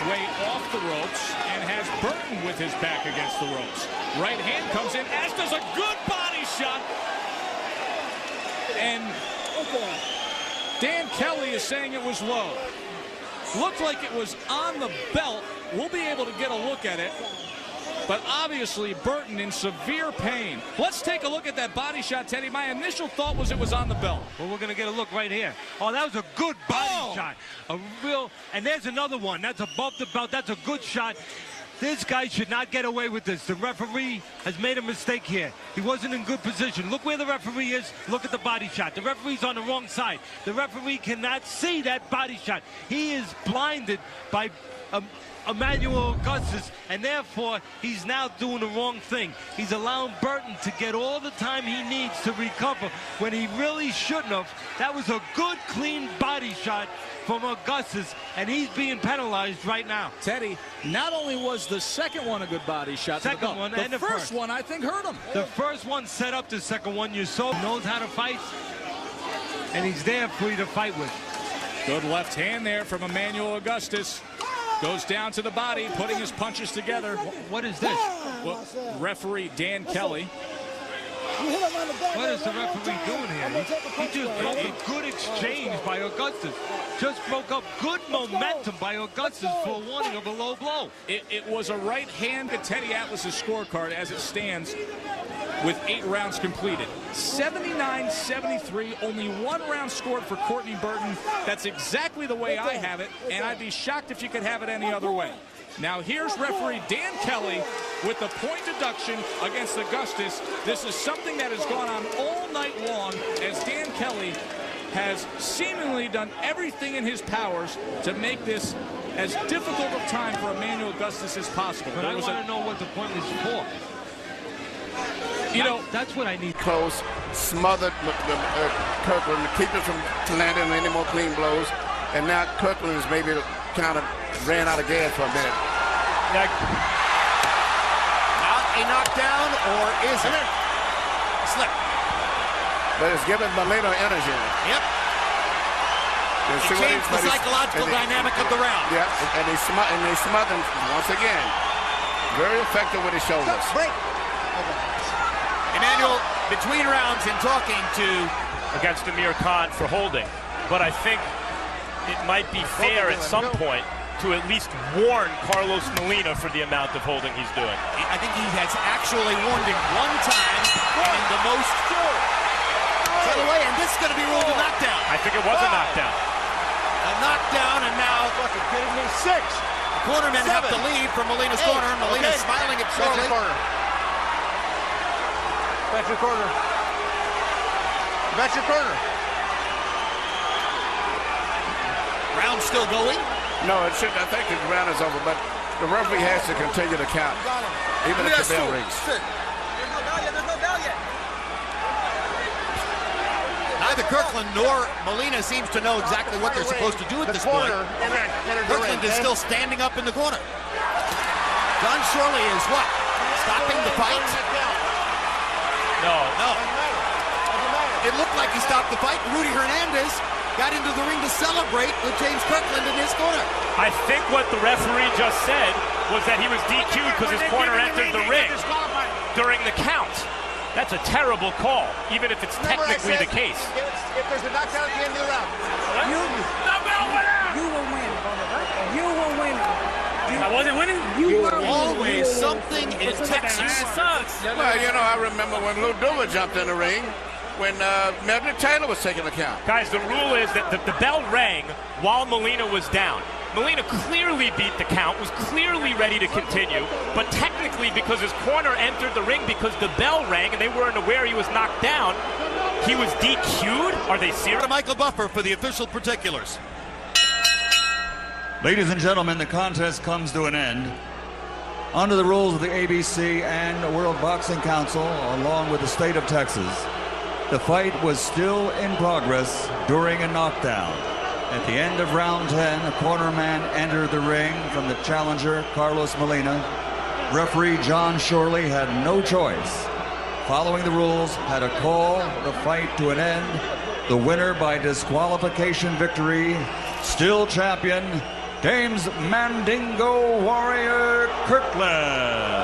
way off the ropes and has Burton with his back against the ropes. Right hand comes in, as does a good body shot. And Dan Kelly is saying it was low. Looked like it was on the belt. We'll be able to get a look at it. But obviously, Burton in severe pain. Let's take a look at that body shot, Teddy. My initial thought was it was on the belt. Well, we're going to get a look right here. Oh, that was a good body shot. A real, and there's another one. That's above the belt. That's a good shot. This guy should not get away with this. The referee has made a mistake here. He wasn't in good position. Look where the referee is. Look at the body shot. The referee's on the wrong side. The referee cannot see that body shot. He is blinded by Emmanuel Augustus, and therefore he's now doing the wrong thing. He's allowing Burton to get all the time he needs to recover when he really shouldn't have. That was a good, clean body shot from Augustus, and he's being penalized right now. Teddy, not only was the second one a good body shot, the first one I think hurt him. The first one set up the second one. You saw he knows how to fight, and he's there for you to fight with. Good left hand there from Emmanuel Augustus. Goes down to the body, putting his punches together. What is this? Well, referee Dan Kelly. What is the referee doing here? He just broke a good exchange by Augustus. Just broke up good momentum by Augustus for a warning of a low blow. It was a right hand to Teddy Atlas's scorecard as it stands with 8 rounds completed. 79-73, only 1 round scored for Courtney Burton. That's exactly the way I have it, and I'd be shocked if you could have it any other way. Now here's referee Dan Kelly with the point deduction against Augustus. This is something that has gone on all night long as Dan Kelly has seemingly done everything in his powers to make this as difficult a time for Emmanuel Augustus as possible. But I want to know what the point is for. You know, that's what I need. Close, smothered Kirkland to keep it from landing any more clean blows. And now Kirkland is maybe kind of ran out of gas for a minute. Not a knockdown, or is it? Slip. But it's giving Molina energy. Yep. It changed the psychological dynamic of the round. Yeah, and they smothered him once again. Very effective with his shoulders. Break. Emmanuel, between rounds and talking to against Amir Khan for holding, but I think it might be fair at some point to at least warn Carlos Molina for the amount of holding he's doing. I think he has actually warned him one time and the most. By the way, and this is going to be ruled a knockdown. I think it was a knockdown. A knockdown, and now fucking kidding me? 6. The cornermen have to leave from Molina's corner. Molina's smiling at Charlie. Back your corner. Back your corner. Round still going? No, it shouldn't. I think the round is over, but the referee has to continue to count, even if the bell rings. There's no bell yet. Neither Kirkland nor Molina seems to know exactly what they're supposed to do at this point. Kirkland is still standing up in the corner. John Shirley is what? Stopping the fight? No. It looked like he stopped the fight. Rudy Hernandez got into the ring to celebrate with James Kirkland in his corner. I think what the referee just said was that he was DQ'd because his corner entered the ring during the count. That's a terrible call, even if it's technically the case. If there's a knockdown at the end of the round. You were winning. You were winning. I wasn't winning? You were always something in Texas. Sucks. Well, you know, I remember when Lou Dula jumped in the ring when Medley Taylor was taking the count. Guys, the rule is that the bell rang while Molina was down. Molina clearly beat the count, was clearly ready to continue, but technically because his corner entered the ring because the bell rang and they weren't aware he was knocked down, he was DQ'd? Are they serious? Michael Buffer for the official particulars. Ladies and gentlemen, the contest comes to an end. Under the rules of the ABC and the World Boxing Council, along with the state of Texas, the fight was still in progress during a knockdown. At the end of round 10, a cornerman entered the ring from the challenger, Carlos Molina. Referee John Shorley had no choice. Following the rules, had to call the fight to an end. The winner by disqualification victory, still champion, James Mandingo Warrior Kirkland.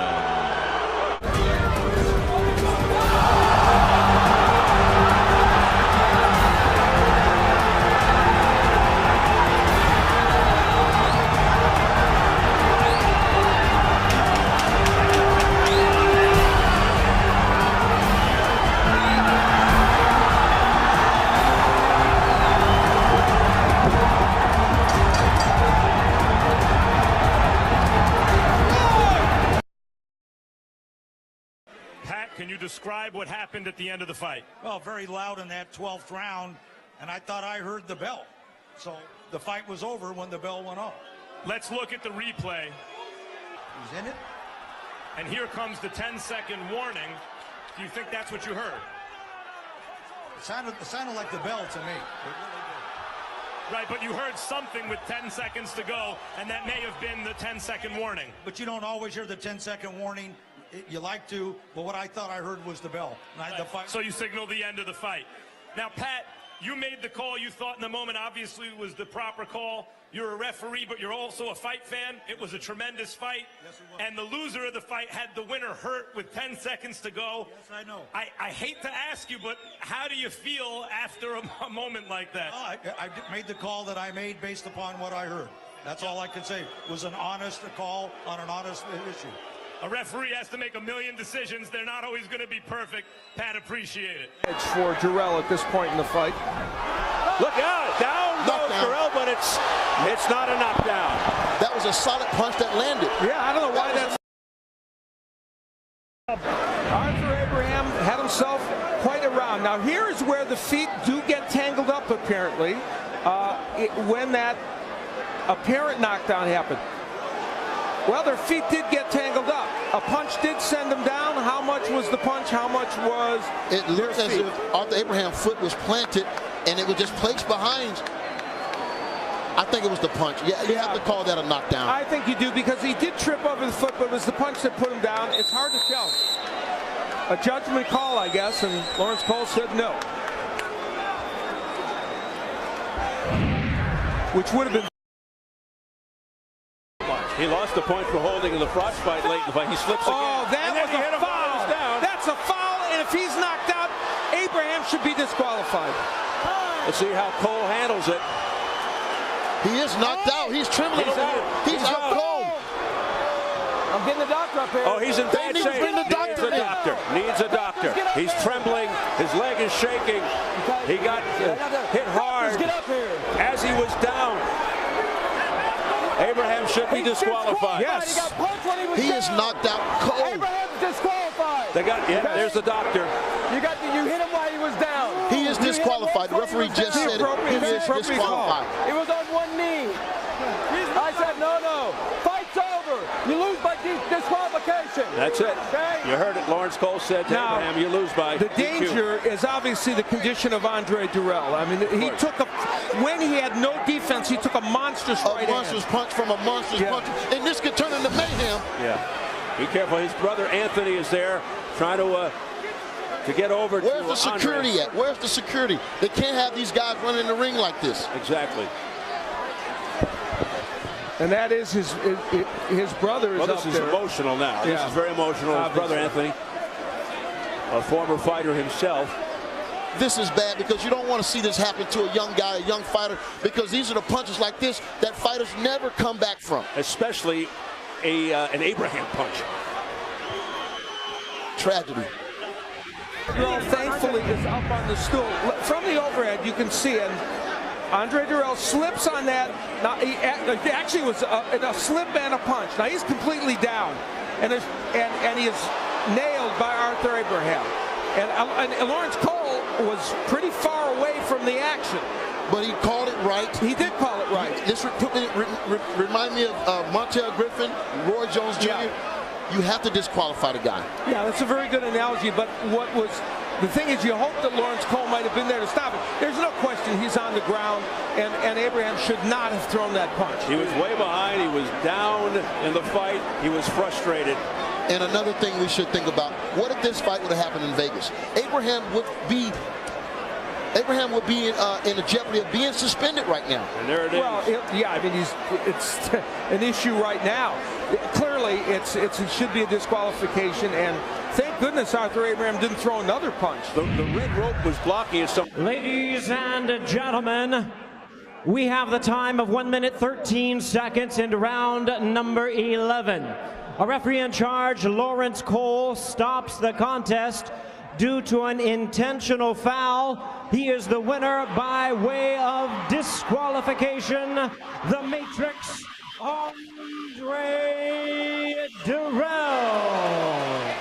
Can you describe what happened at the end of the fight? Well, very loud in that 12th round, and I thought I heard the bell. So the fight was over when the bell went off. Let's look at the replay. He's in it. And here comes the 10-second warning. Do you think that's what you heard? It sounded like the bell to me. Right, but you heard something with 10 seconds to go, and that may have been the 10-second warning. But you don't always hear the 10-second warning. You like to, but what I thought I heard was the bell. Right. The fight. So you signaled the end of the fight. Now, Pat, you made the call you thought in the moment obviously was the proper call. You're a referee, but you're also a fight fan. It was a tremendous fight. Yes, it was. And the loser of the fight had the winner hurt with 10 seconds to go. Yes, I know. I hate to ask you, but how do you feel after a moment like that? I made the call that I made based upon what I heard. That's all I can say. It was an honest call on an honest issue. A referee has to make a million decisions. They're not always going to be perfect. Pat, appreciate it. It's for Jarrell at this point in the fight. Look out! Down goes Jarrell, but it's not a knockdown. That was a solid punch that landed. Yeah, I don't know why that's... Arthur Abraham had himself quite a round. Now here's where the feet do get tangled up apparently when that apparent knockdown happened. Well, their feet did get tangled up. A punch did send them down. How much was the punch? How much was it looked as if Arthur Abraham's foot was planted and it was just placed behind. I think it was the punch. Yeah, you have to call that a knockdown. I think you do because he did trip over the foot, but it was the punch that put him down. It's hard to tell. A judgment call, I guess, and Lawrence Cole said no. Which would have been... He lost the point for holding in the frostbite late in the fight. He slips again. Oh, that was a foul. That's a foul, and if he's knocked out, Abraham should be disqualified. Let's see how Cole handles it. He is knocked out. He's trembling. He's out cold. I'm getting the doctor up here. Oh, he's in bad shape. Bring the doctor. Needs a doctor. He's trembling. His leg is shaking. He got hit hard as he was down. Abraham should be disqualified. Yes. He is knocked out cold. Abraham's disqualified. There's the doctor. You hit him while he was down. He is disqualified. The referee just said he is disqualified. It was on one knee. I said, no. Fight's over. You lose by disqualification. That's it. Okay? You heard it. Lawrence Cole said to Abraham, you lose by the DQ. danger is obviously the condition of Andre Durrell. I mean, he took when he had no defense, he took a monstrous punch from a monstrous punch. And this could turn into mayhem. Yeah. Be careful. His brother Anthony is there trying to get over to Where's the security at? Where's the security? They can't have these guys running in the ring like this. Exactly. And that is his brother is up there. This is emotional now. Yeah. This is very emotional. His brother Anthony, a former fighter himself. This is bad because you don't want to see this happen to a young guy, a young fighter, because these are the punches like this that fighters never come back from. Especially an Abraham punch. Tragedy. Durrell thankfully is up on the stool. From the overhead, you can see it. Andre Durrell slips on that. Now, he actually was a slip and a punch. Now he's completely down, and he is nailed by Arthur Abraham. And Lawrence Cole was pretty far away from the action. But he called it right. He did call it right. This remind me of Montel Griffin, Roy Jones Jr. Yeah. You have to disqualify the guy. Yeah, that's a very good analogy. But the thing is, you hope that Lawrence Cole might have been there to stop it. There's no question he's on the ground, and Abraham should not have thrown that punch. He was way behind. He was down in the fight. He was frustrated. And another thing we should think about, what if this fight would have happened in Vegas? Abraham would be Abraham would be in a jeopardy of being suspended right now. And there it is. Well, yeah, I mean, it's an issue right now. Clearly, it should be a disqualification, and thank goodness Arthur Abraham didn't throw another punch. The red rope was blocking it. Ladies and gentlemen, we have the time of 1 minute 13 seconds into round number 11. A referee in charge, Lawrence Cole, stops the contest due to an intentional foul. He is the winner by way of disqualification. The Matrix, Andre Durrell.